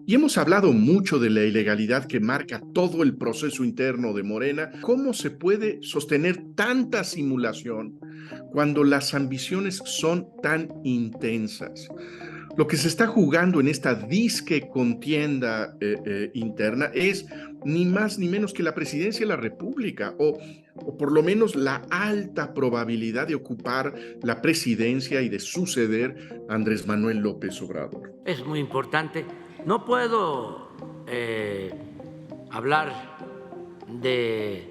Y hemos hablado mucho de la ilegalidad que marca todo el proceso interno de Morena. ¿Cómo se puede sostener tanta simulación cuando las ambiciones son tan intensas? Lo que se está jugando en esta disque contienda interna es ni más ni menos que la presidencia de la República, o por lo menos la alta probabilidad de ocupar la presidencia y de suceder a Andrés Manuel López Obrador. Es muy importante. No puedo hablar de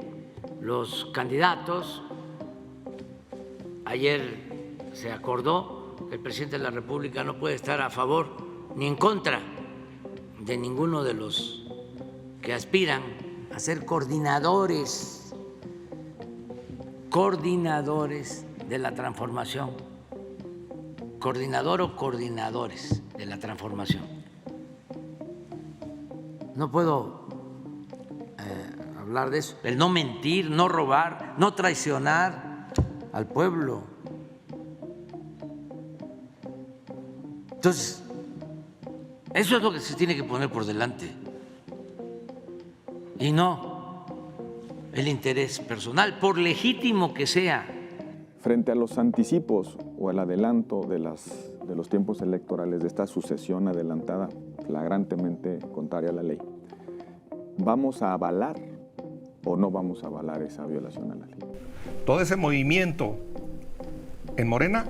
los candidatos. Ayer se acordó que el presidente de la República no puede estar a favor ni en contra de ninguno de los que aspiran a ser coordinadores de la transformación, coordinador o coordinadores de la transformación. No puedo hablar de eso. El no mentir, no robar, no traicionar al pueblo. Entonces, eso es lo que se tiene que poner por delante y no el interés personal, por legítimo que sea. Frente a los anticipos o el adelanto de los tiempos electorales, de esta sucesión adelantada flagrantemente contraria a la ley, ¿vamos a avalar o no vamos a avalar esa violación a la ley? Todo ese movimiento en Morena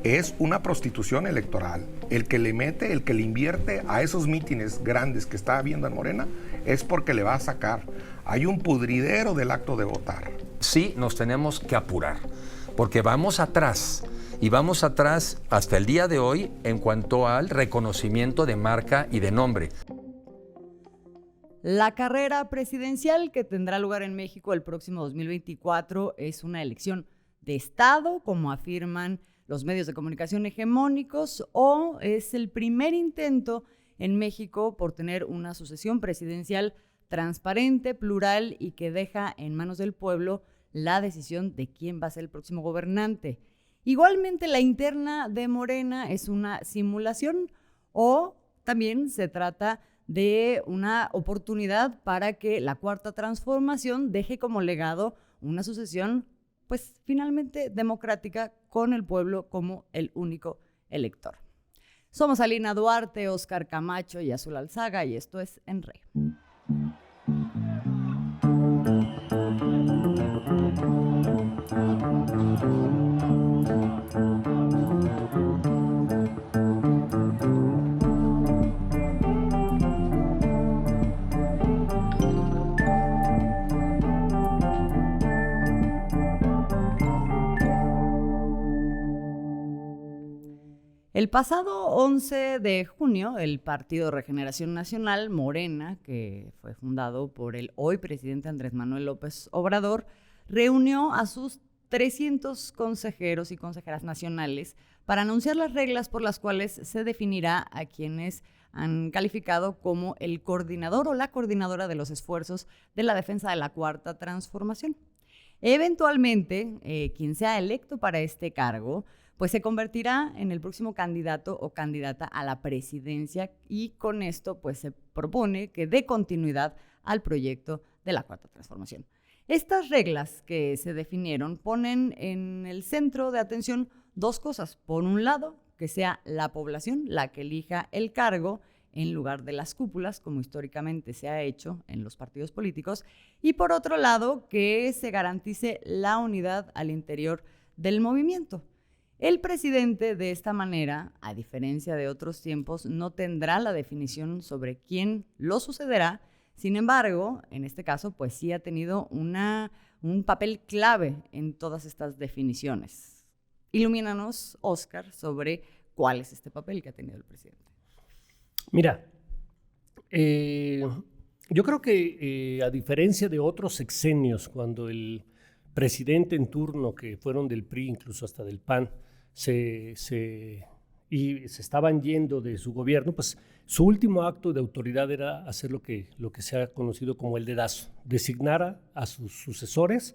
es una prostitución electoral. El que le mete, el que le invierte a esos mítines grandes que está habiendo en Morena es porque le va a sacar. Hay un pudridero del acto de votar. Sí, nos tenemos que apurar, porque vamos atrás, y vamos atrás hasta el día de hoy en cuanto al reconocimiento de marca y de nombre. La carrera presidencial que tendrá lugar en México el próximo 2024 es una elección de Estado, como afirman los medios de comunicación hegemónicos, o es el primer intento en México por tener una sucesión presidencial transparente, plural y que deja en manos del pueblo la decisión de quién va a ser el próximo gobernante. Igualmente, la interna de Morena es una simulación, o también se trata de una oportunidad para que la Cuarta Transformación deje como legado una sucesión, pues finalmente democrática, con el pueblo como el único elector. Somos Alina Duarte, Óscar Camacho y Azul Alzaga, y esto es En Re. El pasado 11 de junio, el Partido Regeneración Nacional, Morena, que fue fundado por el hoy presidente Andrés Manuel López Obrador, reunió a sus 300 consejeros y consejeras nacionales para anunciar las reglas por las cuales se definirá a quienes han calificado como el coordinador o la coordinadora de los esfuerzos de la defensa de la Cuarta Transformación. Eventualmente, quien sea electo para este cargo, pues se convertirá en el próximo candidato o candidata a la presidencia, y con esto pues se propone que dé continuidad al proyecto de la Cuarta Transformación. Estas reglas que se definieron ponen en el centro de atención dos cosas. Por un lado, que sea la población la que elija el cargo en lugar de las cúpulas, como históricamente se ha hecho en los partidos políticos, y por otro lado, que se garantice la unidad al interior del movimiento. El presidente, de esta manera, a diferencia de otros tiempos, no tendrá la definición sobre quién lo sucederá. Sin embargo, en este caso, pues sí ha tenido un papel clave en todas estas definiciones. Ilumínanos, Óscar, sobre cuál es este papel que ha tenido el presidente. Mira, yo creo que a diferencia de otros sexenios, cuando el presidente en turno, que fueron del PRI, incluso hasta del PAN, y se estaban yendo de su gobierno, pues su último acto de autoridad era hacer lo que se ha conocido como el dedazo, designar a sus sucesores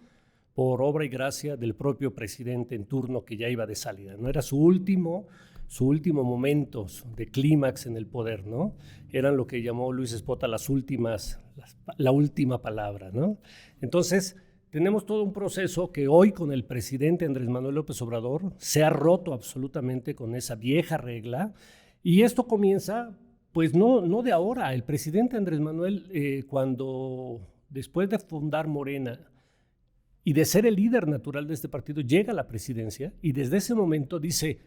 por obra y gracia del propio presidente en turno, que ya iba de salida, ¿no? Era su último su último momento de clímax en el poder, ¿no? Eran lo que llamó Luis Espota la última palabra, ¿no? Entonces, tenemos todo un proceso que hoy con el presidente Andrés Manuel López Obrador se ha roto absolutamente con esa vieja regla, y esto comienza, pues no de ahora. El presidente Andrés Manuel, cuando después de fundar Morena y de ser el líder natural de este partido, llega a la presidencia y desde ese momento dice: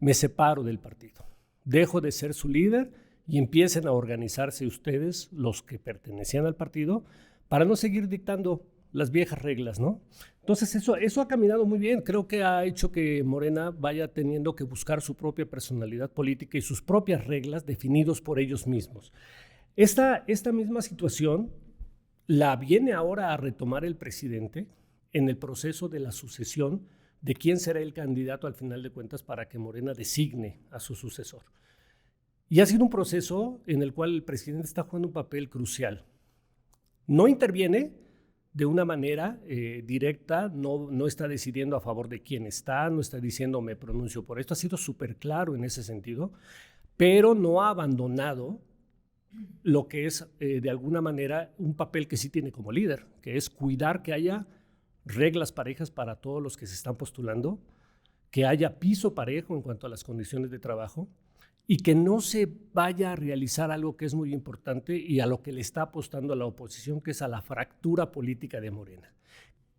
me separo del partido, dejo de ser su líder y empiecen a organizarse ustedes, los que pertenecían al partido, para no seguir dictando las viejas reglas, ¿no? Entonces eso ha caminado muy bien. Creo que ha hecho que Morena vaya teniendo que buscar su propia personalidad política y sus propias reglas definidos por ellos mismos. Esta misma situación la viene ahora a retomar el presidente en el proceso de la sucesión de quién será el candidato al final de cuentas para que Morena designe a su sucesor. Y ha sido un proceso en el cual el presidente está jugando un papel crucial. No interviene de una manera directa, no está decidiendo a favor de quién está, no está diciendo me pronuncio por esto, ha sido súper claro en ese sentido, pero no ha abandonado lo que es de alguna manera un papel que sí tiene como líder, que es cuidar que haya reglas parejas para todos los que se están postulando, que haya piso parejo en cuanto a las condiciones de trabajo y que no se vaya a realizar algo que es muy importante y a lo que le está apostando a la oposición, que es a la fractura política de Morena.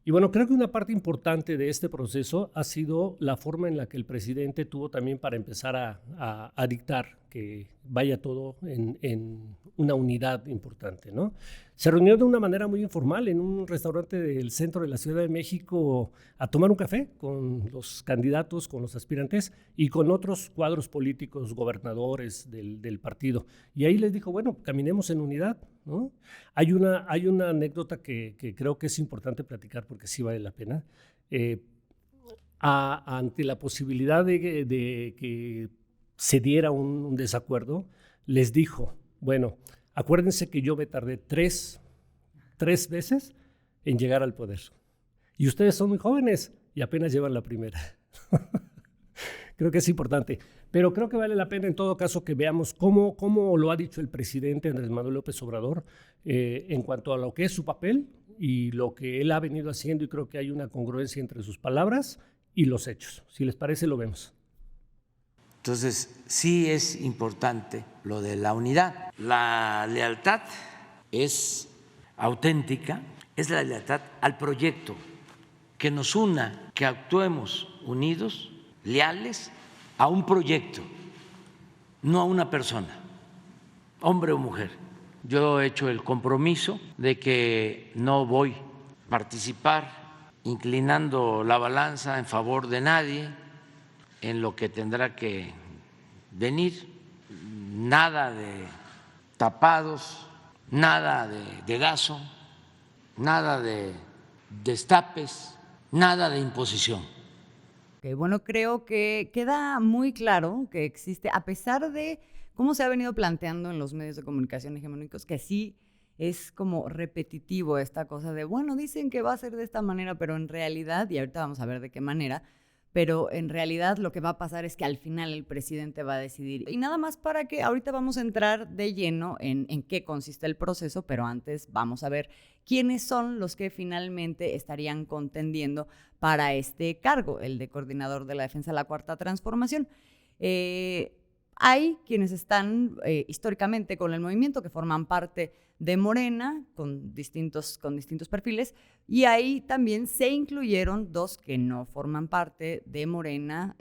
Y bueno, creo que una parte importante de este proceso ha sido la forma en la que el presidente tuvo también para empezar a dictar que vaya todo en una unidad importante, ¿no? Se reunió de una manera muy informal en un restaurante del centro de la Ciudad de México a tomar un café con los candidatos, con los aspirantes y con otros cuadros políticos, gobernadores del partido. Y ahí les dijo, bueno, caminemos en unidad, ¿no? Hay una anécdota que creo que es importante platicar porque sí vale la pena. Ante la posibilidad de que se diera un desacuerdo, les dijo, bueno, acuérdense que yo me tardé tres veces en llegar al poder. Y ustedes son muy jóvenes y apenas llevan la primera. Creo que es importante. Pero creo que vale la pena en todo caso que veamos cómo lo ha dicho el presidente Andrés Manuel López Obrador en cuanto a lo que es su papel y lo que él ha venido haciendo, y creo que hay una congruencia entre sus palabras y los hechos. Si les parece, lo vemos. Entonces, sí es importante lo de la unidad. La lealtad es auténtica, es la lealtad al proyecto, que nos una, que actuemos unidos, leales a un proyecto, no a una persona, hombre o mujer. Yo he hecho el compromiso de que no voy a participar inclinando la balanza en favor de nadie en lo que tendrá que venir, nada de tapados, nada de dedazo, nada de destapes, nada de imposición. Bueno, creo que queda muy claro que existe, a pesar de cómo se ha venido planteando en los medios de comunicación hegemónicos, que sí es como repetitivo esta cosa de, bueno, dicen que va a ser de esta manera, pero en realidad, y ahorita vamos a ver de qué manera, pero en realidad lo que va a pasar es que al final el presidente va a decidir. Y nada más para que ahorita vamos a entrar de lleno en qué consiste el proceso, pero antes vamos a ver quiénes son los que finalmente estarían contendiendo para este cargo, el de coordinador de la defensa de la Cuarta Transformación. Hay quienes están históricamente con el movimiento, que forman parte de Morena, con distintos perfiles, y ahí también se incluyeron dos que no forman parte de Morena,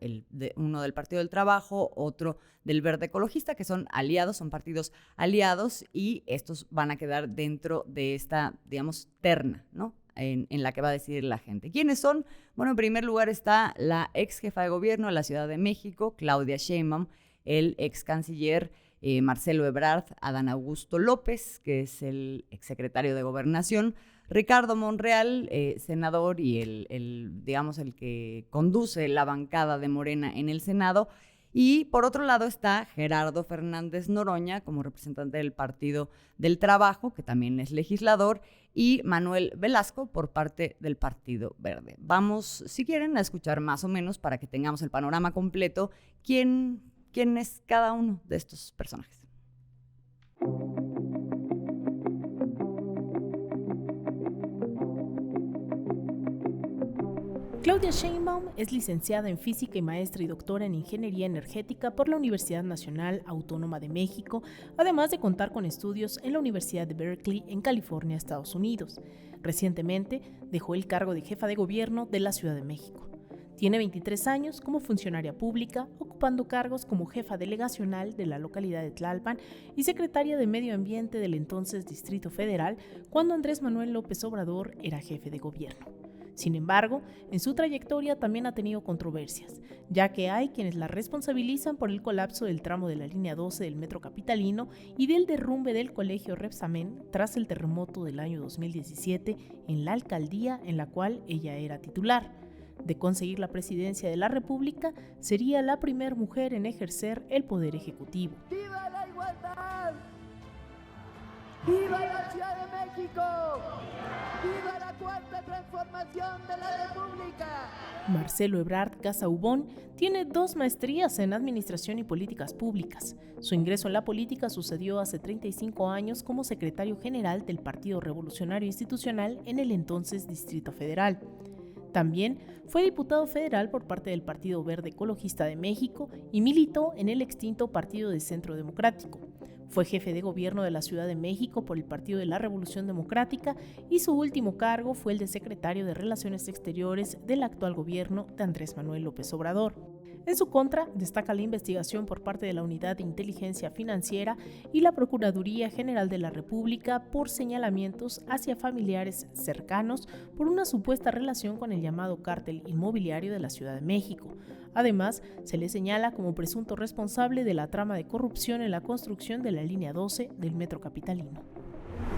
uno del Partido del Trabajo, otro del Verde Ecologista, que son aliados, son partidos aliados, y estos van a quedar dentro de esta, digamos, terna, ¿no? En la que va a decidir la gente. ¿Quiénes son? Bueno, en primer lugar está la ex jefa de gobierno de la Ciudad de México, Claudia Sheinbaum, el ex canciller Marcelo Ebrard, Adán Augusto López, que es el exsecretario de Gobernación, Ricardo Monreal, senador y el que conduce la bancada de Morena en el Senado, Y por otro lado está Gerardo Fernández Noroña como representante del Partido del Trabajo, que también es legislador, y Manuel Velasco por parte del Partido Verde. Vamos, si quieren, a escuchar más o menos para que tengamos el panorama completo quién es cada uno de estos personajes. Claudia Sheinbaum es licenciada en Física y maestra y doctora en Ingeniería Energética por la Universidad Nacional Autónoma de México, además de contar con estudios en la Universidad de Berkeley en California, Estados Unidos. Recientemente dejó el cargo de jefa de gobierno de la Ciudad de México. Tiene 23 años como funcionaria pública, ocupando cargos como jefa delegacional de la localidad de Tlalpan y secretaria de Medio Ambiente del entonces Distrito Federal, cuando Andrés Manuel López Obrador era jefe de gobierno. Sin embargo, en su trayectoria también ha tenido controversias, ya que hay quienes la responsabilizan por el colapso del tramo de la línea 12 del metro capitalino y del derrumbe del colegio Repsamen tras el terremoto del año 2017 en la alcaldía en la cual ella era titular. De conseguir la presidencia de la República, sería la primera mujer en ejercer el poder ejecutivo. ¡Viva la igualdad! ¡Viva la Ciudad de México! ¡Viva la cuarta transformación de la República! Marcelo Ebrard Casaubon tiene 2 maestrías en Administración y Políticas Públicas. Su ingreso en la política sucedió hace 35 años como secretario general del Partido Revolucionario Institucional en el entonces Distrito Federal. También fue diputado federal por parte del Partido Verde Ecologista de México y militó en el extinto Partido de Centro Democrático. Fue jefe de gobierno de la Ciudad de México por el Partido de la Revolución Democrática y su último cargo fue el de secretario de Relaciones Exteriores del actual gobierno de Andrés Manuel López Obrador. En su contra, destaca la investigación por parte de la Unidad de Inteligencia Financiera y la Procuraduría General de la República por señalamientos hacia familiares cercanos por una supuesta relación con el llamado cártel inmobiliario de la Ciudad de México. Además, se le señala como presunto responsable de la trama de corrupción en la construcción de la línea 12 del metro capitalino.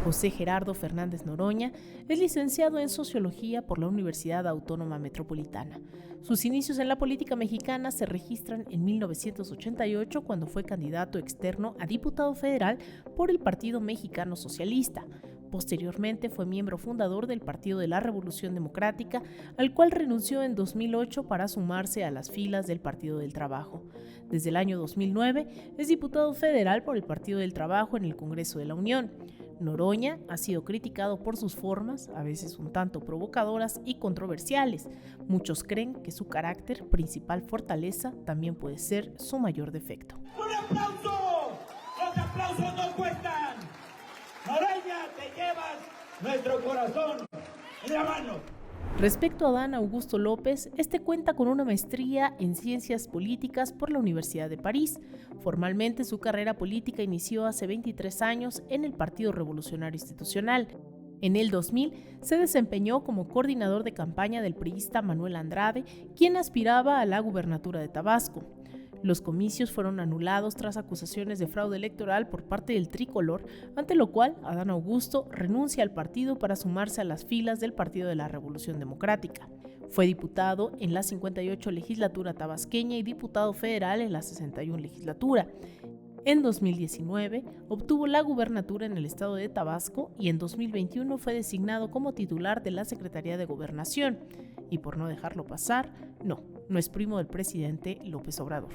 José Gerardo Fernández Noroña es licenciado en Sociología por la Universidad Autónoma Metropolitana. Sus inicios en la política mexicana se registran en 1988 cuando fue candidato externo a diputado federal por el Partido Mexicano Socialista. Posteriormente fue miembro fundador del Partido de la Revolución Democrática, al cual renunció en 2008 para sumarse a las filas del Partido del Trabajo. Desde el año 2009 es diputado federal por el Partido del Trabajo en el Congreso de la Unión. Noroña ha sido criticado por sus formas, a veces un tanto provocadoras y controversiales. Muchos creen que su carácter, principal fortaleza, también puede ser su mayor defecto. ¡Un aplauso! ¡Los aplausos no cuestan! Noroña, te llevas nuestro corazón en la mano. Respecto a Adán Augusto López, este cuenta con una maestría en Ciencias Políticas por la Universidad de París. Formalmente, su carrera política inició hace 23 años en el Partido Revolucionario Institucional. En el 2000 se desempeñó como coordinador de campaña del priista Manuel Andrade, quien aspiraba a la gubernatura de Tabasco. Los comicios fueron anulados tras acusaciones de fraude electoral por parte del tricolor, ante lo cual Adán Augusto renuncia al partido para sumarse a las filas del Partido de la Revolución Democrática. Fue diputado en la 58 legislatura tabasqueña y diputado federal en la 61 legislatura. En 2019 obtuvo la gubernatura en el estado de Tabasco y en 2021 fue designado como titular de la Secretaría de Gobernación. Y por no dejarlo pasar, no es primo del presidente López Obrador.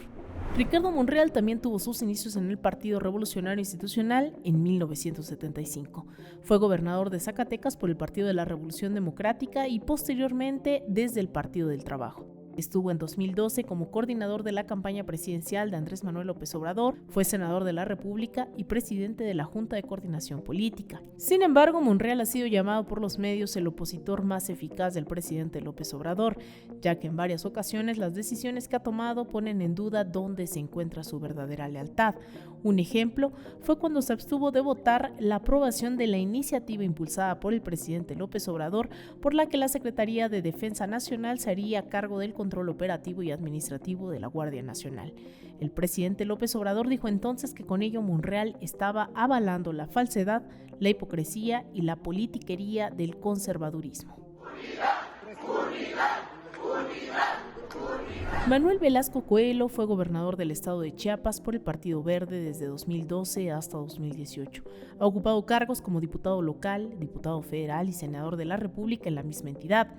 Ricardo Monreal también tuvo sus inicios en el Partido Revolucionario Institucional en 1975. Fue gobernador de Zacatecas por el Partido de la Revolución Democrática y posteriormente desde el Partido del Trabajo. Estuvo en 2012 como coordinador de la campaña presidencial de Andrés Manuel López Obrador, fue senador de la República y presidente de la Junta de Coordinación Política. Sin embargo, Monreal ha sido llamado por los medios el opositor más eficaz del presidente López Obrador, ya que en varias ocasiones las decisiones que ha tomado ponen en duda dónde se encuentra su verdadera lealtad. Un ejemplo fue cuando se abstuvo de votar la aprobación de la iniciativa impulsada por el presidente López Obrador, por la que la Secretaría de Defensa Nacional se haría cargo del control operativo y administrativo de la Guardia Nacional. El presidente López Obrador dijo entonces que con ello Monreal estaba avalando la falsedad, la hipocresía y la politiquería del conservadurismo. Manuel Velasco Coelho fue gobernador del estado de Chiapas por el Partido Verde desde 2012 hasta 2018. Ha ocupado cargos como diputado local, diputado federal y senador de la República en la misma entidad.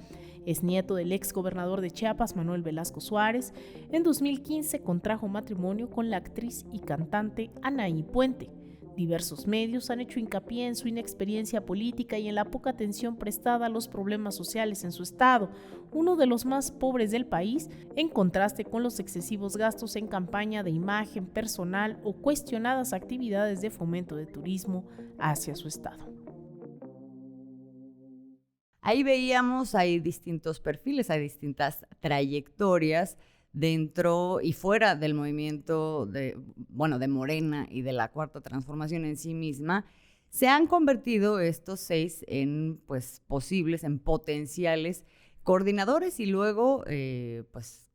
Es nieto del ex gobernador de Chiapas, Manuel Velasco Suárez. En 2015 contrajo matrimonio con la actriz y cantante Anaí Puente. Diversos medios han hecho hincapié en su inexperiencia política y en la poca atención prestada a los problemas sociales en su estado, uno de los más pobres del país, en contraste con los excesivos gastos en campaña de imagen personal o cuestionadas actividades de fomento de turismo hacia su estado. Ahí veíamos, hay distintos perfiles, hay distintas trayectorias dentro y fuera del movimiento de Morena y de la Cuarta Transformación en sí misma. Se han convertido estos 6 en posibles, en potenciales coordinadores y luego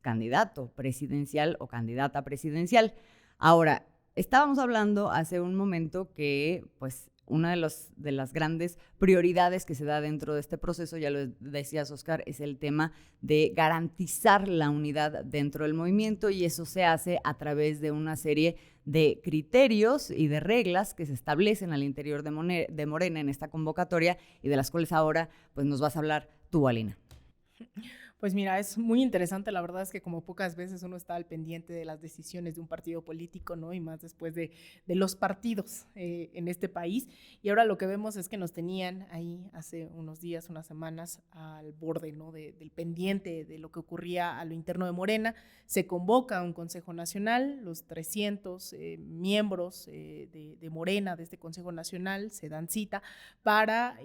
candidato presidencial o candidata presidencial. Ahora, estábamos hablando hace un momento que una de las grandes prioridades que se da dentro de este proceso, ya lo decías, Oscar, es el tema de garantizar la unidad dentro del movimiento, y eso se hace a través de una serie de criterios y de reglas que se establecen al interior de Morena en esta convocatoria, y de las cuales ahora nos vas a hablar tú, Alina. Pues mira, es muy interesante, la verdad es que como pocas veces uno está al pendiente de las decisiones de un partido político, ¿no? Y más después de los partidos en este país. Y ahora lo que vemos es que nos tenían ahí hace unos días, unas semanas, al borde, ¿no? Del pendiente de lo que ocurría a lo interno de Morena. Se convoca a un Consejo Nacional, los 300 miembros de Morena, de este Consejo Nacional, se dan cita para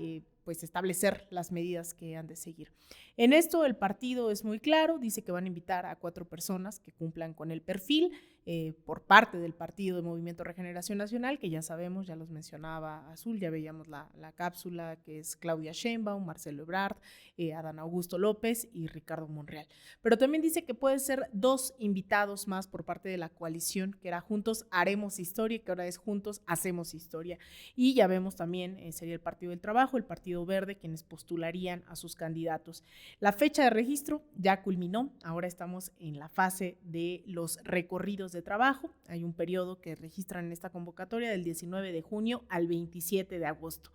establecer las medidas que han de seguir. En esto el partido es muy claro, dice que van a invitar a 4 personas que cumplan con el perfil por parte del Partido de Movimiento Regeneración Nacional, que ya sabemos, ya los mencionaba Azul, ya veíamos la cápsula, que es Claudia Sheinbaum, Marcelo Ebrard, Adán Augusto López y Ricardo Monreal. Pero también dice que pueden ser 2 invitados más por parte de la coalición, que era Juntos Haremos Historia, que ahora es Juntos Hacemos Historia. Y ya vemos también, sería el Partido del Trabajo, el Partido Verde, quienes postularían a sus candidatos. La fecha de registro ya culminó, ahora estamos en la fase de los recorridos de trabajo. Hay un periodo que registran en esta convocatoria del 19 de junio al 27 de agosto.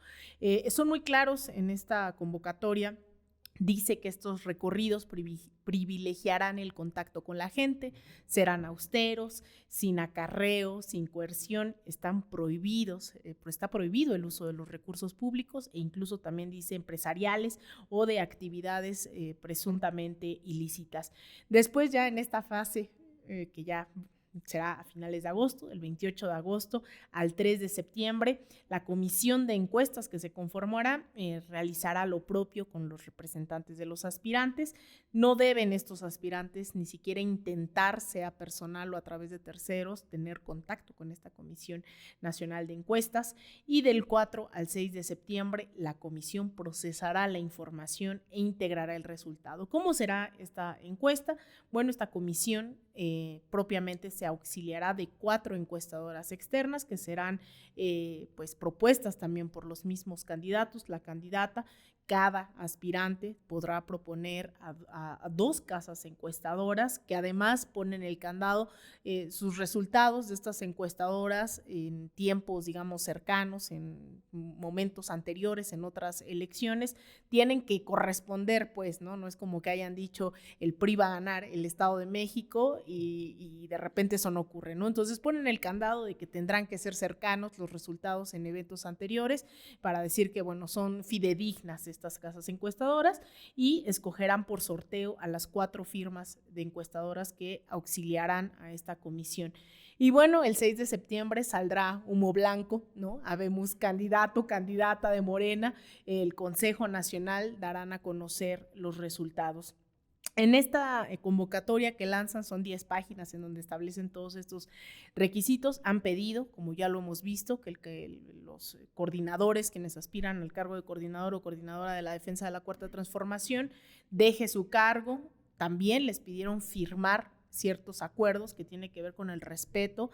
Son muy claros en esta convocatoria. Dice que estos recorridos privilegiarán el contacto con la gente, serán austeros, sin acarreo, sin coerción, están prohibidos, está prohibido el uso de los recursos públicos e incluso también dice empresariales o de actividades presuntamente ilícitas. Después ya en esta fase que ya será a finales de agosto, del 28 de agosto al 3 de septiembre, la comisión de encuestas que se conformará realizará lo propio con los representantes de los aspirantes. No deben estos aspirantes ni siquiera intentar, sea personal o a través de terceros, tener contacto con esta Comisión Nacional de Encuestas, y del 4 al 6 de septiembre la comisión procesará la información e integrará el resultado. ¿Cómo será esta encuesta? Bueno, esta comisión propiamente se auxiliará de 4 encuestadoras externas que serán propuestas también por los mismos candidatos, la candidata. Cada aspirante podrá proponer a 2 casas encuestadoras que además ponen el candado. Sus resultados de estas encuestadoras en tiempos, digamos, cercanos, en momentos anteriores, en otras elecciones, tienen que corresponder, no es como que hayan dicho el PRI va a ganar el Estado de México y de repente eso no ocurre, ¿no? Entonces ponen el candado de que tendrán que ser cercanos los resultados en eventos anteriores para decir que, son fidedignas estas casas encuestadoras, y escogerán por sorteo a las 4 firmas de encuestadoras que auxiliarán a esta comisión. Y el 6 de septiembre saldrá humo blanco, ¿no? Habemos candidato, candidata de Morena, el Consejo Nacional darán a conocer los resultados. En esta convocatoria que lanzan son 10 páginas en donde establecen todos estos requisitos. Han pedido, como ya lo hemos visto, que los coordinadores, quienes aspiran al cargo de coordinador o coordinadora de la defensa de la Cuarta Transformación, deje su cargo. También les pidieron firmar ciertos acuerdos que tienen que ver con el respeto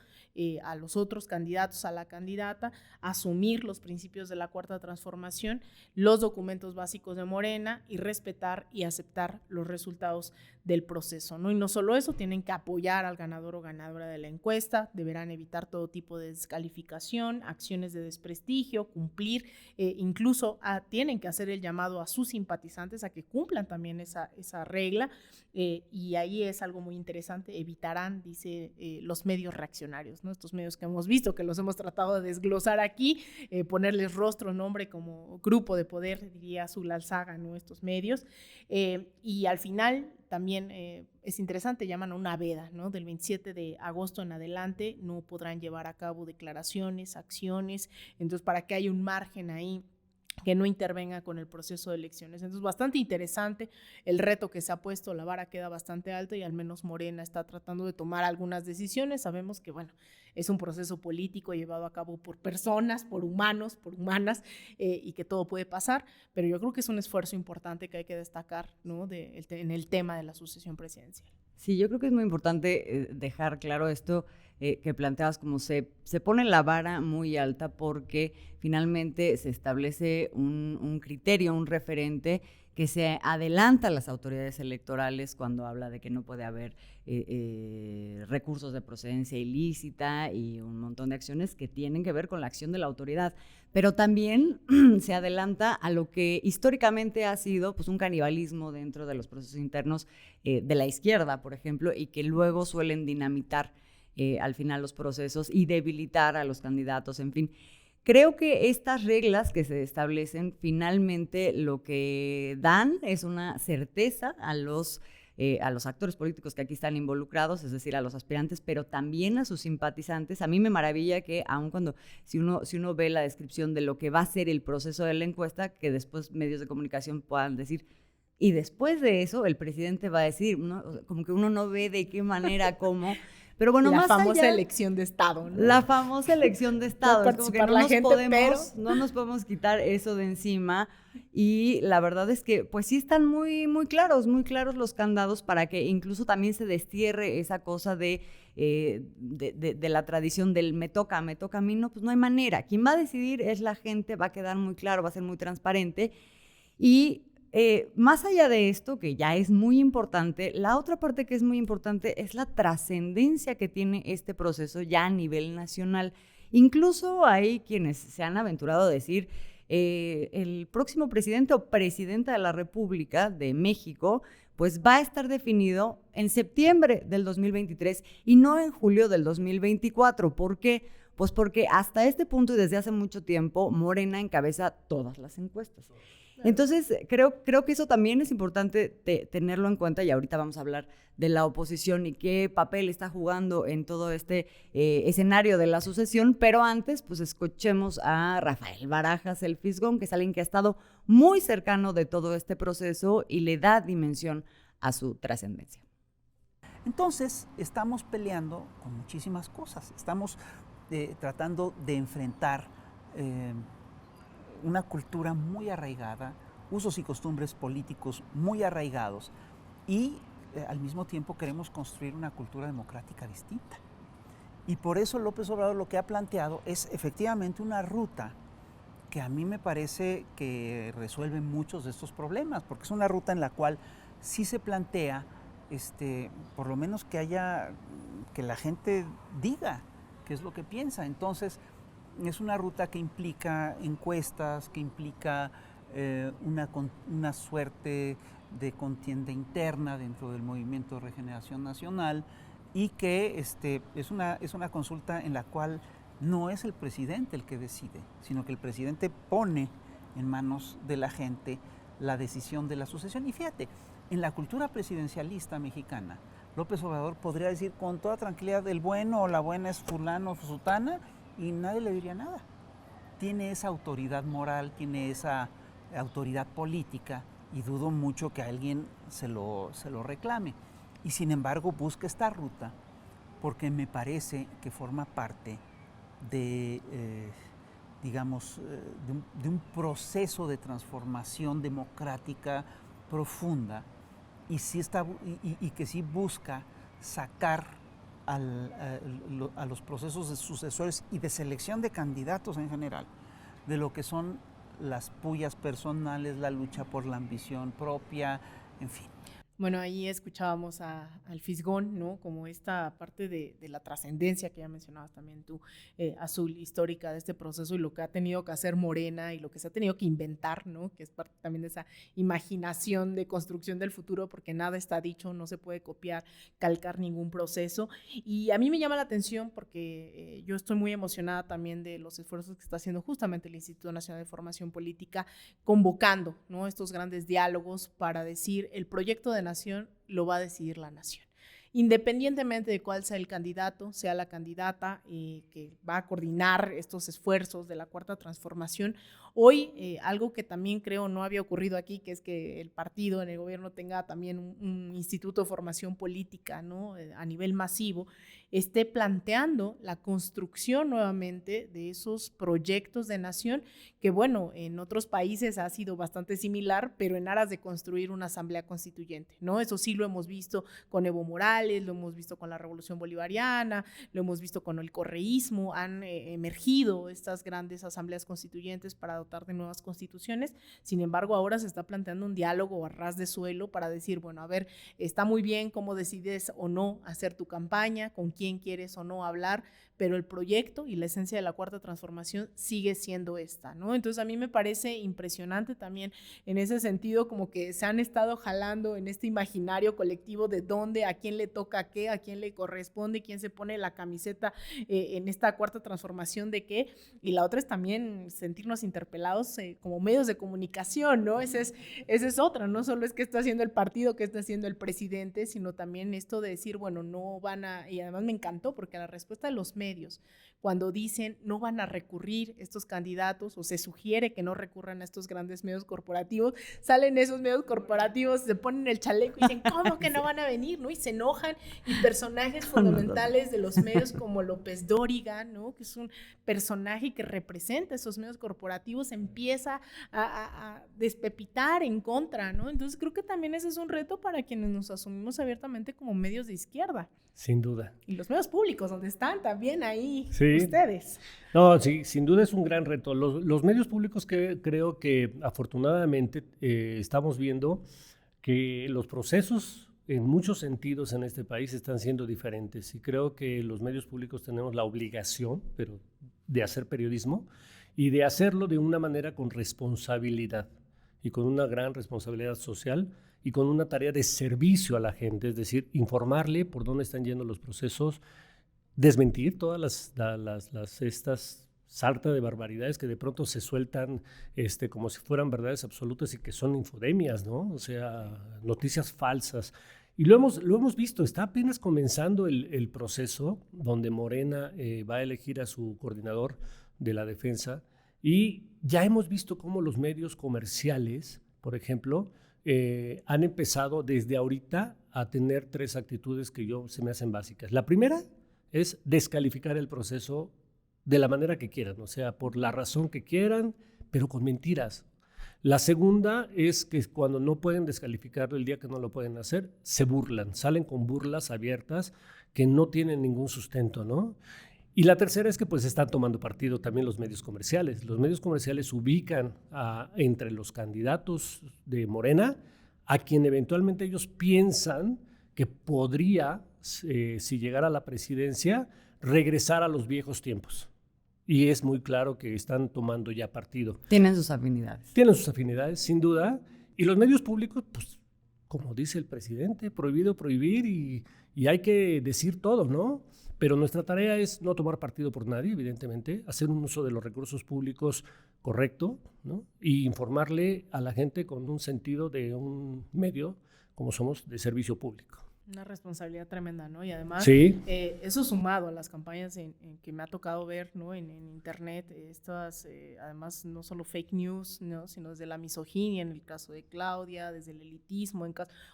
a los otros candidatos, a la candidata, asumir los principios de la Cuarta Transformación, los documentos básicos de Morena y respetar y aceptar los resultados del proceso, ¿no? Y no solo eso, tienen que apoyar al ganador o ganadora de la encuesta, deberán evitar todo tipo de descalificación, acciones de desprestigio, cumplir, incluso tienen que hacer el llamado a sus simpatizantes a que cumplan también esa regla, y ahí es algo muy interesante, evitarán, dice, los medios reaccionarios, ¿no? Estos medios que hemos visto, que los hemos tratado de desglosar aquí, ponerles rostro, nombre como grupo de poder, diría Azul Alzaga, ¿no? Estos medios, y al final también es interesante, llaman a una veda, ¿no? Del 27 de agosto en adelante no podrán llevar a cabo declaraciones, acciones, entonces para que haya un margen ahí que no intervenga con el proceso de elecciones. Entonces, bastante interesante el reto que se ha puesto, la vara queda bastante alta y al menos Morena está tratando de tomar algunas decisiones. Sabemos que, bueno, es un proceso político llevado a cabo por personas, por humanos, por humanas, y que todo puede pasar, pero yo creo que es un esfuerzo importante que hay que destacar, ¿no? En el tema de la sucesión presidencial. Sí, yo creo que es muy importante dejar claro esto que planteabas, como se pone la vara muy alta porque finalmente se establece un criterio, un referente que se adelanta a las autoridades electorales cuando habla de que no puede haber recursos de procedencia ilícita y un montón de acciones que tienen que ver con la acción de la autoridad. Pero también se adelanta a lo que históricamente ha sido pues, un canibalismo dentro de los procesos internos de la izquierda, por ejemplo, y que luego suelen dinamitar al final los procesos y debilitar a los candidatos, en fin. Creo que estas reglas que se establecen finalmente lo que dan es una certeza a los actores políticos que aquí están involucrados, es decir, a los aspirantes, pero también a sus simpatizantes. A mí me maravilla que aun cuando, si uno ve la descripción de lo que va a ser el proceso de la encuesta, que después medios de comunicación puedan decir, y después de eso el presidente va a decir, ¿no? Como que uno no ve de qué manera, cómo... Pero bueno, la famosa elección de Estado, ¿no? La famosa elección de Estado. Es como que no nos podemos quitar eso de encima. Y la verdad es que, pues sí están muy claros los candados para que incluso también se destierre esa cosa de la tradición del me toca a mí, no, pues no hay manera. Quien va a decidir es la gente, va a quedar muy claro, va a ser muy transparente. Y más allá de esto, que ya es muy importante, la otra parte que es muy importante es la trascendencia que tiene este proceso ya a nivel nacional. Incluso hay quienes se han aventurado a decir, el próximo presidente o presidenta de la República de México, pues va a estar definido en septiembre del 2023 y no en julio del 2024. ¿Por qué? Pues porque hasta este punto y desde hace mucho tiempo Morena encabeza todas las encuestas. Entonces, creo que eso también es importante tenerlo en cuenta y ahorita vamos a hablar de la oposición y qué papel está jugando en todo este escenario de la sucesión, pero antes, pues escuchemos a Rafael Barajas, el Fisgón, que es alguien que ha estado muy cercano de todo este proceso y le da dimensión a su trascendencia. Entonces, estamos peleando con muchísimas cosas, estamos tratando de enfrentar una cultura muy arraigada, usos y costumbres políticos muy arraigados y al mismo tiempo queremos construir una cultura democrática distinta. Y por eso López Obrador lo que ha planteado es efectivamente una ruta que a mí me parece que resuelve muchos de estos problemas, porque es una ruta en la cual sí se plantea, por lo menos que la gente diga qué es lo que piensa. Entonces, es una ruta que implica encuestas, que implica una suerte de contienda interna dentro del Movimiento de Regeneración Nacional y que es una consulta en la cual no es el presidente el que decide, sino que el presidente pone en manos de la gente la decisión de la sucesión. Y fíjate, en la cultura presidencialista mexicana, López Obrador podría decir con toda tranquilidad el bueno o la buena es fulano o sutana, y nadie le diría nada. Tiene esa autoridad moral, tiene esa autoridad política y dudo mucho que alguien se lo reclame. Y sin embargo busca esta ruta porque me parece que forma parte de, de un proceso de transformación democrática profunda y que sí busca sacar a los procesos de sucesores y de selección de candidatos en general de lo que son las pullas personales, la lucha por la ambición propia, en fin. Bueno, ahí escuchábamos al Fisgón, ¿no? Como esta parte de la trascendencia que ya mencionabas también tú, Azul, histórica de este proceso y lo que ha tenido que hacer Morena y lo que se ha tenido que inventar, ¿no? Que es parte también de esa imaginación de construcción del futuro, porque nada está dicho, no se puede copiar, calcar ningún proceso. Y a mí me llama la atención porque yo estoy muy emocionada también de los esfuerzos que está haciendo justamente el Instituto Nacional de Formación Política, convocando, ¿no? Estos grandes diálogos para decir el proyecto de nación lo va a decidir la nación. Independientemente de cuál sea el candidato, sea la candidata que va a coordinar estos esfuerzos de la Cuarta Transformación, hoy algo que también creo no había ocurrido aquí, que es que el partido en el gobierno tenga también un instituto de formación política, ¿no? A nivel masivo, esté planteando la construcción nuevamente de esos proyectos de nación que, bueno, en otros países ha sido bastante similar, pero en aras de construir una asamblea constituyente, ¿no? Eso sí lo hemos visto con Evo Morales, lo hemos visto con la Revolución Bolivariana, lo hemos visto con el correísmo, han emergido estas grandes asambleas constituyentes para dotar de nuevas constituciones. Sin embargo, ahora se está planteando un diálogo a ras de suelo para decir, bueno, a ver, está muy bien cómo decides o no hacer tu campaña, con quién quieres o no hablar, pero el proyecto y la esencia de la Cuarta Transformación sigue siendo esta, ¿no? Entonces a mí me parece impresionante también en ese sentido, como que se han estado jalando en este imaginario colectivo de dónde, a quién le toca qué, a quién le corresponde, quién se pone la camiseta en esta Cuarta Transformación de qué, y la otra es también sentirnos interpelados como medios de comunicación, ¿no? Esa es otra, no solo es que está haciendo el partido, que está haciendo el presidente, sino también esto de decir, bueno, no van a, y además me encantó porque la respuesta de los medios, cuando dicen no van a recurrir estos candidatos o se sugiere que no recurran a estos grandes medios corporativos, salen esos medios corporativos, se ponen el chaleco y dicen, ¿cómo que no van a venir? ¿No? Y se enojan, y personajes fundamentales de los medios como López Dóriga, ¿no? Que es un personaje que representa esos medios corporativos, empieza a despepitar en contra, ¿no? Entonces creo que también ese es un reto para quienes nos asumimos abiertamente como medios de izquierda. Sin duda. Y los medios públicos, donde están también ahí sí. Ustedes. No, sí, sin duda es un gran reto. Los medios públicos que creo que afortunadamente estamos viendo que los procesos en muchos sentidos en este país están siendo diferentes, y creo que los medios públicos tenemos la obligación, pero de hacer periodismo y de hacerlo de una manera con responsabilidad y con una gran responsabilidad social y con una tarea de servicio a la gente, es decir, informarle por dónde están yendo los procesos, desmentir todas estas sarta de barbaridades que de pronto se sueltan como si fueran verdades absolutas y que son infodemias, ¿no? O sea, noticias falsas. Y lo hemos visto, está apenas comenzando el proceso donde Morena va a elegir a su coordinador de la defensa, y ya hemos visto cómo los medios comerciales, por ejemplo, han empezado desde ahorita a tener 3 actitudes que se me hacen básicas. La primera es descalificar el proceso de la manera que quieran, o sea, por la razón que quieran, pero con mentiras. La segunda es que cuando no pueden descalificarlo el día que no lo pueden hacer, se burlan, salen con burlas abiertas que no tienen ningún sustento, ¿no? Y la tercera es que pues están tomando partido también los medios comerciales. Los medios comerciales ubican entre los candidatos de Morena a quien eventualmente ellos piensan que podría, si llegara a la presidencia, regresar a los viejos tiempos. Y es muy claro que están tomando ya partido. Tienen sus afinidades. Tienen sus afinidades, sin duda. Y los medios públicos, pues, como dice el presidente, prohibido prohibir, y hay que decir todo, ¿no? Pero nuestra tarea es no tomar partido por nadie, evidentemente, hacer un uso de los recursos públicos correcto, ¿no? Y informarle a la gente con un sentido de un medio, como somos, de servicio público. Una responsabilidad tremenda, ¿no? Y además, sí. Eso sumado a las campañas en que me ha tocado ver, ¿no? En internet, estas, además, no solo fake news, ¿no? Sino desde la misoginia, en el caso de Claudia, desde el elitismo,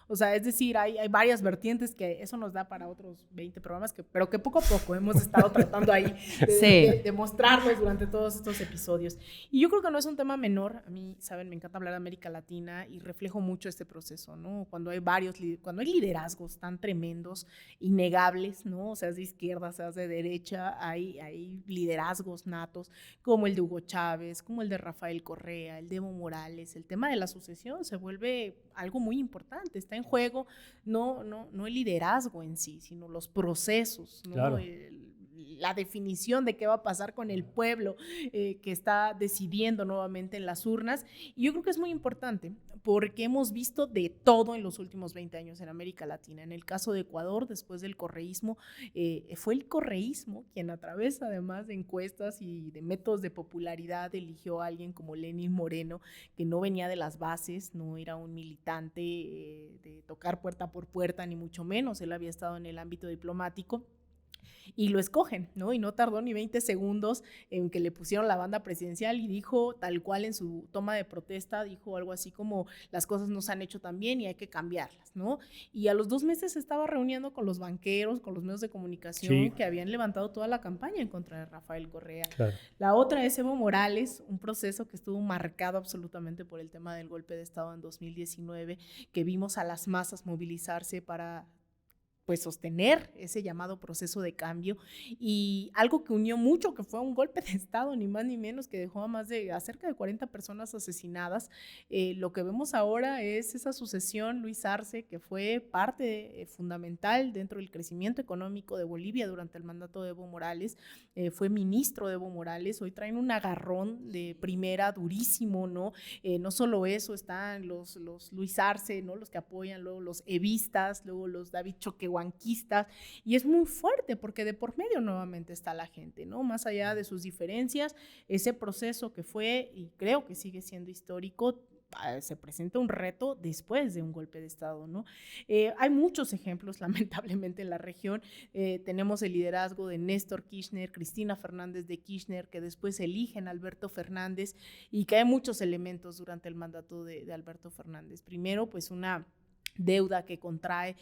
o sea, es decir, hay varias vertientes que eso nos da para otros 20 programas, pero que poco a poco hemos estado tratando ahí de mostrarles durante todos estos episodios. Y yo creo que no es un tema menor. A mí, saben, me encanta hablar de América Latina y reflejo mucho este proceso, ¿no? Cuando hay liderazgos están tremendos, innegables, ¿no? Seas de izquierda, seas de derecha, hay liderazgos natos, como el de Hugo Chávez, como el de Rafael Correa, el de Evo Morales. El tema de la sucesión se vuelve algo muy importante. Está en juego no el liderazgo en sí, sino los procesos, ¿no? Claro. La definición de qué va a pasar con el pueblo que está decidiendo nuevamente en las urnas. Y yo creo que es muy importante porque hemos visto de todo en los últimos 20 años en América Latina. En el caso de Ecuador, después del correísmo, fue el correísmo quien a través además de encuestas y de métodos de popularidad eligió a alguien como Lenín Moreno, que no venía de las bases, no era un militante de tocar puerta por puerta, ni mucho menos. Él había estado en el ámbito diplomático. Y lo escogen, ¿no? Y no tardó ni 20 segundos en que le pusieron la banda presidencial y dijo, tal cual en su toma de protesta, dijo algo así como, las cosas no se han hecho tan bien y hay que cambiarlas, ¿no? Y a los 2 meses se estaba reuniendo con los banqueros, con los medios de comunicación que habían levantado toda la campaña en contra de Rafael Correa. Claro. La otra es Evo Morales, un proceso que estuvo marcado absolutamente por el tema del golpe de Estado en 2019, que vimos a las masas movilizarse para pues sostener ese llamado proceso de cambio, y algo que unió mucho, que fue un golpe de Estado, ni más ni menos, que dejó a cerca de 40 personas asesinadas. Lo que vemos ahora es esa sucesión. Luis Arce, que fue parte fundamental dentro del crecimiento económico de Bolivia durante el mandato de Evo Morales, fue ministro de Evo Morales, hoy traen un agarrón de primera durísimo, ¿no? No solo eso, están los Luis Arce, ¿no? Los que apoyan, luego los evistas, luego los David Choquehuanquistas, y es muy fuerte porque de por medio nuevamente está la gente, ¿no? Más allá de sus diferencias, ese proceso que fue, y creo que sigue siendo histórico, se presenta un reto después de un golpe de Estado, ¿no? Hay muchos ejemplos, lamentablemente, en la región. Tenemos el liderazgo de Néstor Kirchner, Cristina Fernández de Kirchner, que después eligen a Alberto Fernández, y que hay muchos elementos durante el mandato de Alberto Fernández. Primero, pues una deuda que contrae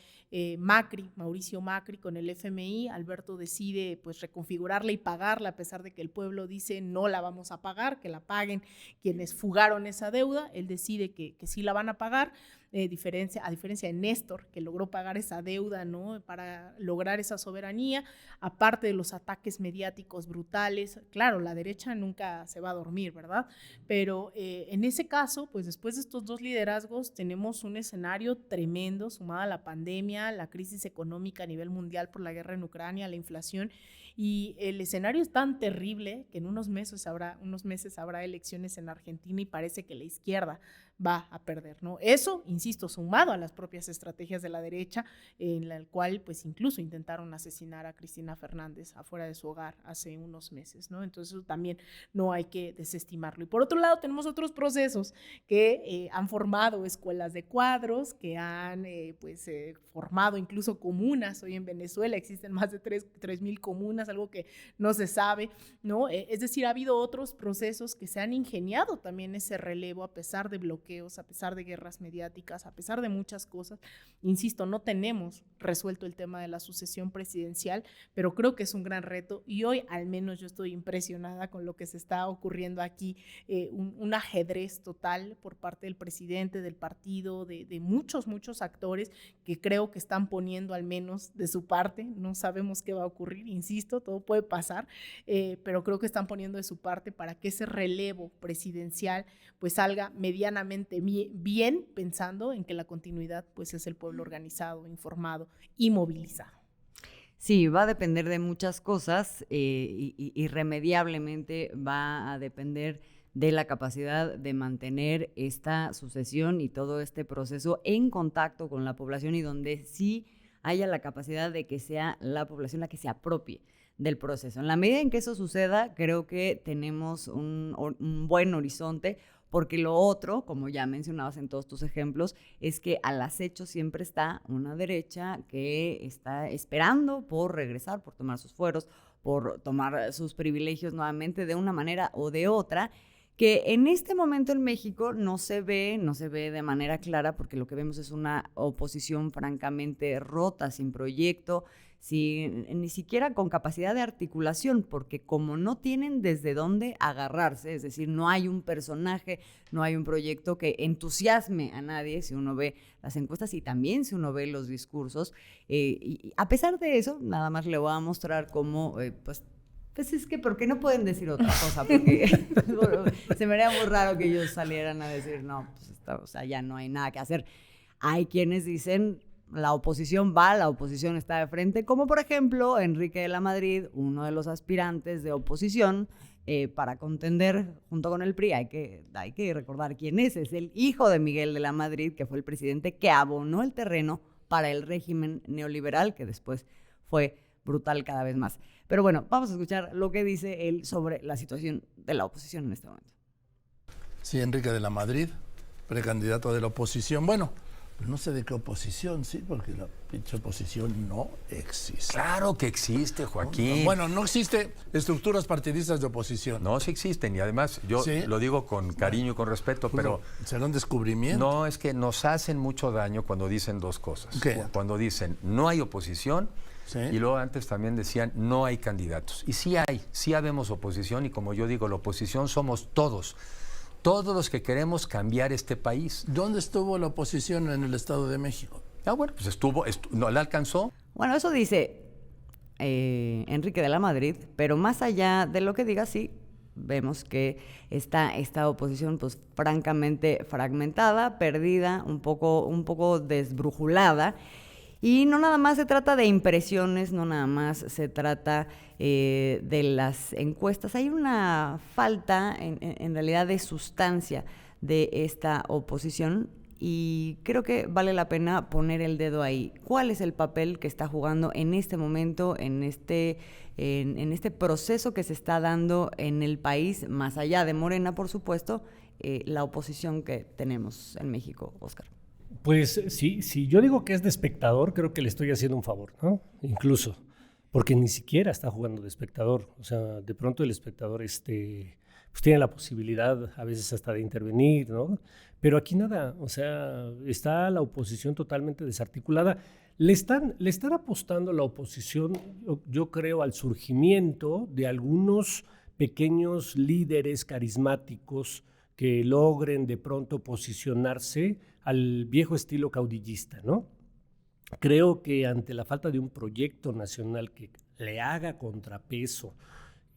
Mauricio Macri con el FMI. Alberto decide pues reconfigurarla y pagarla, a pesar de que el pueblo dice no la vamos a pagar, que la paguen quienes fugaron esa deuda. Él decide que sí la van a pagar, a diferencia de Néstor, que logró pagar esa deuda, ¿no? Para lograr esa soberanía, aparte de los ataques mediáticos brutales. Claro, la derecha nunca se va a dormir, ¿verdad? Pero en ese caso, pues después de estos dos liderazgos tenemos un escenario tremendo, sumada a la pandemia, la crisis económica a nivel mundial por la guerra en Ucrania, la inflación, y el escenario es tan terrible que en unos meses habrá elecciones en Argentina y parece que la izquierda va a perder, ¿no? Eso, insisto, sumado a las propias estrategias de la derecha, en la cual pues incluso intentaron asesinar a Cristina Fernández afuera de su hogar hace unos meses, ¿no? Entonces eso también no hay que desestimarlo. Y por otro lado tenemos otros procesos que han formado escuelas de cuadros, que han formado incluso comunas. Hoy en Venezuela existen más de 3,000 comunas, algo que no se sabe, ¿no? Es decir, ha habido otros procesos que se han ingeniado también ese relevo a pesar de bloqueos, a pesar de guerras mediáticas, a pesar de muchas cosas. Insisto, no tenemos resuelto el tema de la sucesión presidencial, pero creo que es un gran reto, y hoy al menos yo estoy impresionada con lo que se está ocurriendo aquí, un ajedrez total por parte del presidente, del partido, de muchos actores que creo que están poniendo al menos de su parte. No sabemos qué va a ocurrir, insisto, todo puede pasar, pero creo que están poniendo de su parte para que ese relevo presidencial pues salga medianamente bien, pensando en que la continuidad pues es el pueblo organizado, informado y movilizado. Sí, va a depender de muchas cosas, irremediablemente va a depender de la capacidad de mantener esta sucesión y todo este proceso en contacto con la población, y donde sí haya la capacidad de que sea la población la que se apropie del proceso. En la medida en que eso suceda, creo que tenemos un buen horizonte, porque lo otro, como ya mencionabas en todos tus ejemplos, es que al acecho siempre está una derecha que está esperando por regresar, por tomar sus fueros, por tomar sus privilegios nuevamente de una manera o de otra, que en este momento en México no se ve de manera clara, porque lo que vemos es una oposición francamente rota, sin proyecto, ni siquiera con capacidad de articulación, porque como no tienen desde dónde agarrarse, es decir, no hay un personaje, no hay un proyecto que entusiasme a nadie, si uno ve las encuestas y también si uno ve los discursos, y a pesar de eso, nada más le voy a mostrar cómo, pues es que, ¿por qué no pueden decir otra cosa? Porque se me haría muy raro que ellos salieran a decir, no, pues o sea, ya no hay nada que hacer. Hay quienes dicen, la oposición va, la oposición está de frente, como por ejemplo Enrique de la Madrid, uno de los aspirantes de oposición para contender junto con el PRI. Hay que recordar quién es el hijo de Miguel de la Madrid, que fue el presidente que abonó el terreno para el régimen neoliberal, que después fue brutal cada vez más. Pero bueno, vamos a escuchar lo que dice él sobre la situación de la oposición en este momento. Sí, Enrique de la Madrid, precandidato de la oposición. Bueno, no sé de qué oposición, sí, porque la pinche oposición no existe. Claro que existe, Joaquín. Bueno, no existe estructuras partidistas de oposición. No, sí existen, y además yo lo digo con cariño y con respeto, pero... ¿Será un descubrimiento? No, es que nos hacen mucho daño cuando dicen dos cosas. ¿Qué? Cuando dicen no hay oposición, y luego antes también decían no hay candidatos. Y sí habemos oposición, y como yo digo, la oposición somos todos los que queremos cambiar este país. ¿Dónde estuvo la oposición en el Estado de México? Bueno, pues no la alcanzó. Bueno, eso dice Enrique de la Madrid, pero más allá de lo que diga, sí, vemos que está esta oposición pues francamente fragmentada, perdida, un poco desbrujulada. Y no nada más se trata de impresiones, no nada más se trata de las encuestas. Hay una falta, en realidad, de sustancia de esta oposición, y creo que vale la pena poner el dedo ahí. ¿Cuál es el papel que está jugando en este momento, en este proceso que se está dando en el país, más allá de Morena, por supuesto, la oposición que tenemos en México, Óscar? Pues sí, yo digo que es de espectador, creo que le estoy haciendo un favor, ¿no? Incluso, porque ni siquiera está jugando de espectador. O sea, de pronto el espectador pues tiene la posibilidad a veces hasta de intervenir, ¿no? Pero aquí nada, o sea, está la oposición totalmente desarticulada. Le están apostando la oposición, yo creo, al surgimiento de algunos pequeños líderes carismáticos que logren de pronto posicionarse al viejo estilo caudillista, ¿no? Creo que ante la falta de un proyecto nacional que le haga contrapeso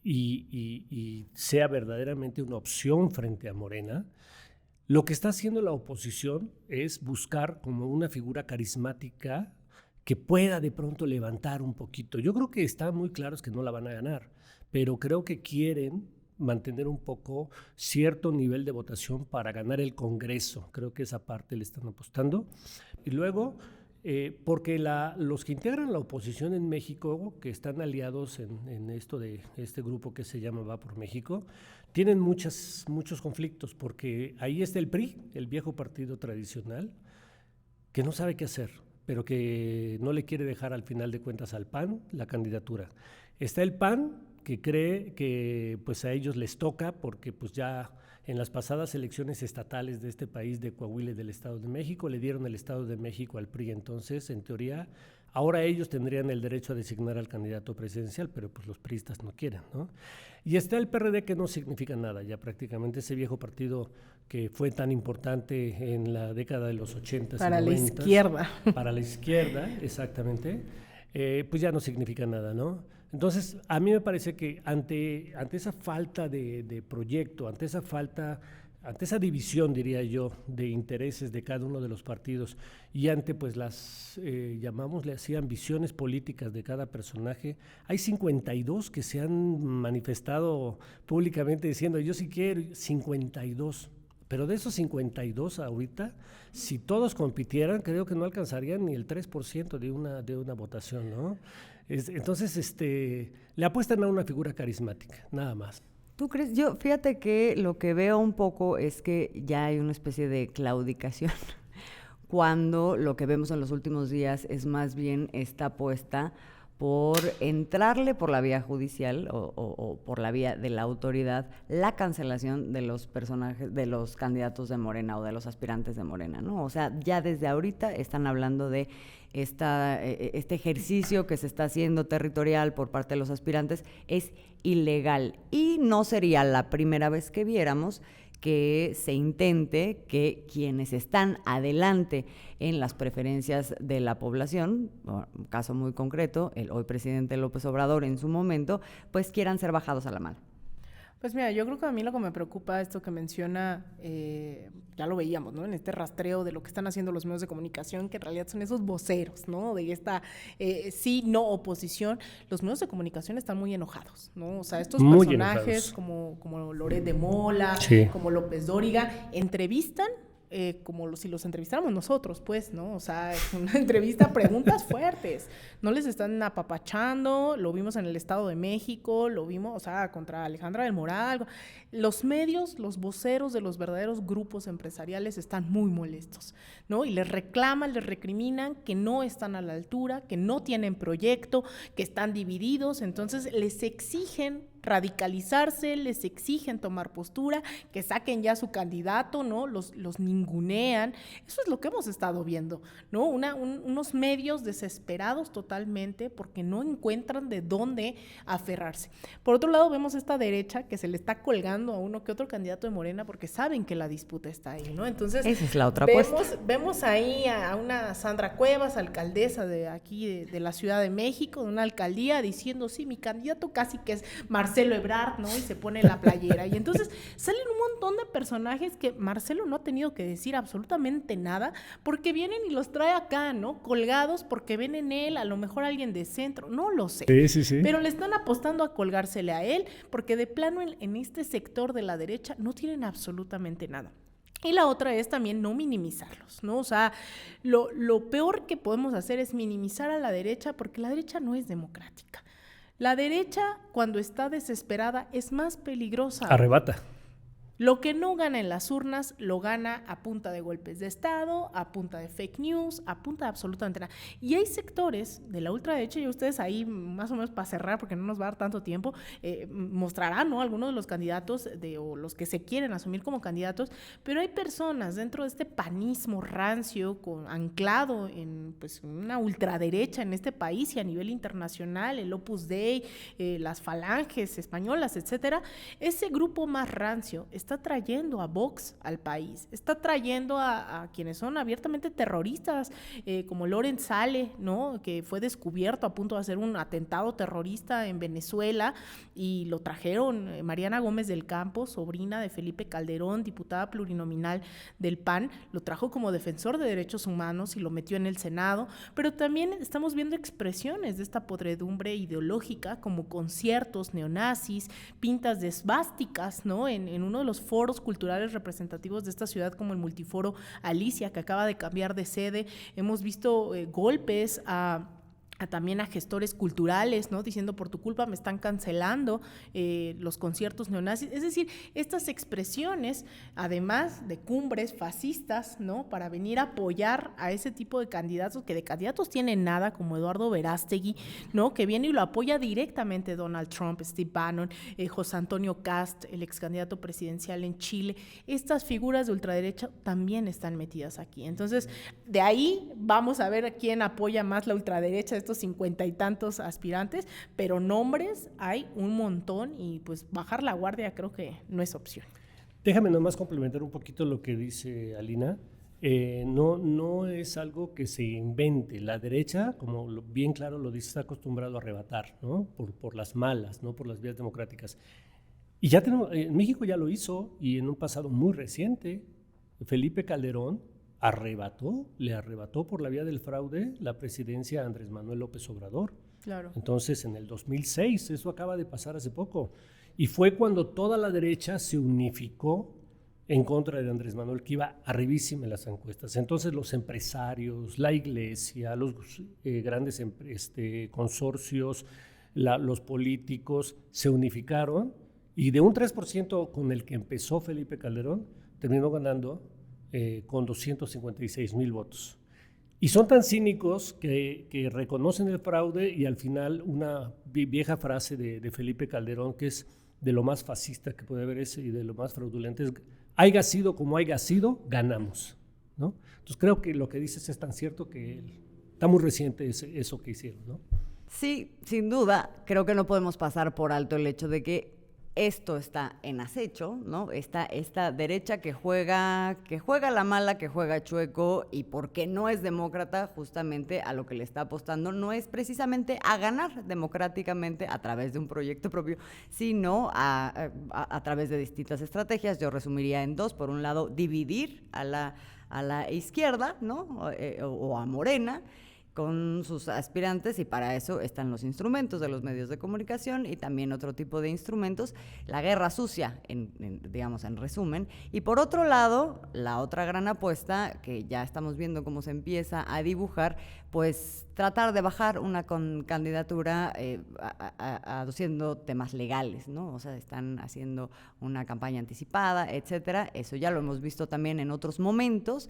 y sea verdaderamente una opción frente a Morena, lo que está haciendo la oposición es buscar como una figura carismática que pueda de pronto levantar un poquito. Yo creo que están muy claros que no la van a ganar, pero creo que quieren mantener un poco cierto nivel de votación para ganar el Congreso. Creo que esa parte le están apostando. Y luego, porque los que integran la oposición en México, que están aliados en esto de este grupo que se llama Va por México, tienen muchos conflictos, porque ahí está el PRI, el viejo partido tradicional, que no sabe qué hacer, pero que no le quiere dejar al final de cuentas al PAN la candidatura. Está el PAN, que cree que pues a ellos les toca, porque pues ya en las pasadas elecciones estatales de este país, de Coahuila y del Estado de México, le dieron el Estado de México al PRI. Entonces, en teoría, ahora ellos tendrían el derecho a designar al candidato presidencial, pero pues los priistas no quieren, ¿no? Y está el PRD, que no significa nada, ya prácticamente ese viejo partido que fue tan importante en la década de los 80s para y 90s. La izquierda. Para la izquierda, exactamente, pues ya no significa nada, ¿no? Entonces, a mí me parece que ante esa falta de proyecto, ante esa división, diría yo, de intereses de cada uno de los partidos, y ante pues las, llamámosle así, ambiciones políticas de cada personaje, hay 52 que se han manifestado públicamente diciendo, yo sí quiero, 52. Pero de esos 52 ahorita, si todos compitieran, creo que no alcanzarían ni el 3% de una votación, ¿no? Entonces, le apuestan a una figura carismática, nada más. ¿Tú crees? Yo, fíjate que lo que veo un poco es que ya hay una especie de claudicación, cuando lo que vemos en los últimos días es más bien esta apuesta por entrarle por la vía judicial o por la vía de la autoridad la cancelación de los personajes, de los candidatos de Morena o de los aspirantes de Morena, ¿no? O sea, ya desde ahorita están hablando de este ejercicio que se está haciendo territorial por parte de los aspirantes es ilegal y no sería la primera vez que viéramos que se intente que quienes están adelante en las preferencias de la población, un caso muy concreto, el hoy presidente López Obrador en su momento, pues quieran ser bajados a la mano. Pues mira, yo creo que a mí lo que me preocupa esto que menciona, ya lo veíamos, ¿no? En este rastreo de lo que están haciendo los medios de comunicación, que en realidad son esos voceros, ¿no? De esta sí, no oposición. Los medios de comunicación están muy enojados, ¿no? O sea, estos muy personajes como Loret de Mola, sí, como López Dóriga, entrevistan como si los entrevistáramos nosotros, pues, ¿no? O sea, es una entrevista, preguntas fuertes, no les están apapachando, lo vimos en el Estado de México, lo vimos, o sea, contra Alejandra del Moral. Los medios, los voceros de los verdaderos grupos empresariales están muy molestos, ¿no? Y les reclaman, les recriminan que no están a la altura, que no tienen proyecto, que están divididos, entonces les exigen radicalizarse, les exigen tomar postura, que saquen ya su candidato, ¿no? Los ningunean. Eso es lo que hemos estado viendo, ¿no? Unos medios desesperados totalmente porque no encuentran de dónde aferrarse. Por otro lado, vemos esta derecha que se le está colgando a uno que otro candidato de Morena porque saben que la disputa está ahí, ¿no? Entonces, esa es la otra apuesta. Vemos ahí a una Sandra Cuevas, alcaldesa de aquí, de la Ciudad de México, de una alcaldía, diciendo, sí, mi candidato casi que es Marcelo Ebrard, ¿no? Y se pone la playera. Y entonces salen un montón de personajes que Marcelo no ha tenido que decir absolutamente nada porque vienen y los trae acá, ¿no? Colgados porque ven en él a lo mejor alguien de centro, no lo sé. Sí. Pero le están apostando a colgársele a él porque de plano en este sector de la derecha no tienen absolutamente nada. Y la otra es también no minimizarlos, ¿no? O sea, lo peor que podemos hacer es minimizar a la derecha porque la derecha no es democrática. La derecha, cuando está desesperada, es más peligrosa. Arrebata. Lo que no gana en las urnas, lo gana a punta de golpes de Estado, a punta de fake news, a punta de absolutamente nada. Y hay sectores de la ultraderecha, y ustedes ahí, más o menos para cerrar, porque no nos va a dar tanto tiempo, mostrarán, ¿no?, algunos de los candidatos o los que se quieren asumir como candidatos, pero hay personas dentro de este panismo rancio, anclado en pues, una ultraderecha en este país y a nivel internacional, el Opus Dei, las falanges españolas, etcétera. Ese grupo más rancio está trayendo a Vox al país, está trayendo a quienes son abiertamente terroristas, como Lorenz Sale, ¿no?, que fue descubierto a punto de hacer un atentado terrorista en Venezuela y lo trajeron. Mariana Gómez del Campo, sobrina de Felipe Calderón, diputada plurinominal del PAN, lo trajo como defensor de derechos humanos y lo metió en el Senado, pero también estamos viendo expresiones de esta podredumbre ideológica como conciertos neonazis, pintas de esvásticas, ¿no?, en uno de los foros culturales representativos de esta ciudad como el Multiforo Alicia, que acaba de cambiar de sede. Hemos visto golpes también a gestores culturales, ¿no?, diciendo por tu culpa me están cancelando los conciertos neonazis. Es decir, estas expresiones, además de cumbres fascistas, ¿no?, para venir a apoyar a ese tipo de candidatos, que de candidatos tienen nada, como Eduardo Verástegui, ¿no?, que viene y lo apoya directamente Donald Trump, Steve Bannon, José Antonio Kast, el ex candidato presidencial en Chile. Estas figuras de ultraderecha también están metidas aquí. Entonces, de ahí vamos a ver a quién apoya más la ultraderecha de estos 50 y tantos aspirantes, pero nombres hay un montón y pues bajar la guardia creo que no es opción. Déjame nomás complementar un poquito lo que dice Alina. No es algo que se invente. La derecha, como bien claro lo dice, está acostumbrado a arrebatar, ¿no?, por las malas, no por las vías democráticas. Y ya tenemos, en México ya lo hizo, y en un pasado muy reciente, Felipe Calderón le arrebató por la vía del fraude la presidencia a Andrés Manuel López Obrador. Claro. Entonces, en el 2006, eso acaba de pasar hace poco, y fue cuando toda la derecha se unificó en contra de Andrés Manuel, que iba arribísima en las encuestas. Entonces, los empresarios, la iglesia, los grandes consorcios, los políticos se unificaron, y de un 3% con el que empezó Felipe Calderón, terminó ganando con 256,000 votos. Y son tan cínicos que reconocen el fraude y al final una vieja frase de Felipe Calderón, que es de lo más fascista que puede haber y de lo más fraudulento, es haya sido como haya sido, ganamos, ¿no? Entonces creo que lo que dices es tan cierto que está muy reciente eso que hicieron, ¿no? Sí, sin duda, creo que no podemos pasar por alto el hecho de que esto está en acecho, ¿no? Esta derecha que juega la mala, que juega chueco, y porque no es demócrata, justamente a lo que le está apostando no es precisamente a ganar democráticamente a través de un proyecto propio, sino a través de distintas estrategias. Yo resumiría en dos. Por un lado, dividir a la izquierda, ¿no? O a Morena, con sus aspirantes, y para eso están los instrumentos de los medios de comunicación y también otro tipo de instrumentos, la guerra sucia, digamos, en resumen. Y por otro lado, la otra gran apuesta, que ya estamos viendo cómo se empieza a dibujar, pues tratar de bajar una candidatura aduciendo temas legales, ¿no? O sea, están haciendo una campaña anticipada, etcétera. Eso ya lo hemos visto también en otros momentos.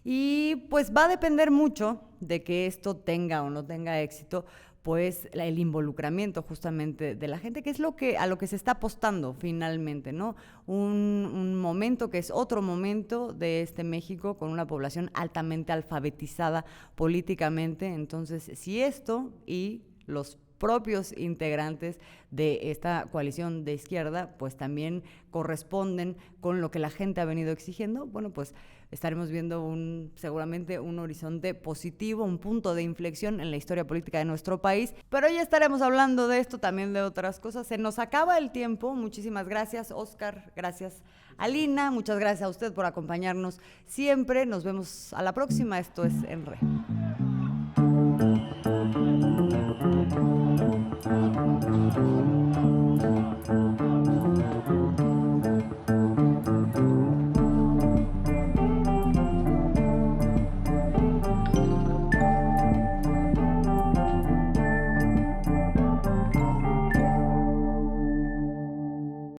Y pues va a depender mucho de que esto tenga o no tenga éxito, pues el involucramiento justamente de la gente, que es a lo que se está apostando finalmente, ¿no? Un momento que es otro momento de este México con una población altamente alfabetizada políticamente. Entonces, si esto y los propios integrantes de esta coalición de izquierda pues también corresponden con lo que la gente ha venido exigiendo, bueno, pues estaremos viendo seguramente un horizonte positivo, un punto de inflexión en la historia política de nuestro país. Pero ya estaremos hablando de esto, también de otras cosas. Se nos acaba el tiempo. Muchísimas gracias, Oscar. Gracias, Alina. Muchas gracias a usted por acompañarnos siempre. Nos vemos a la próxima. Esto es En Re.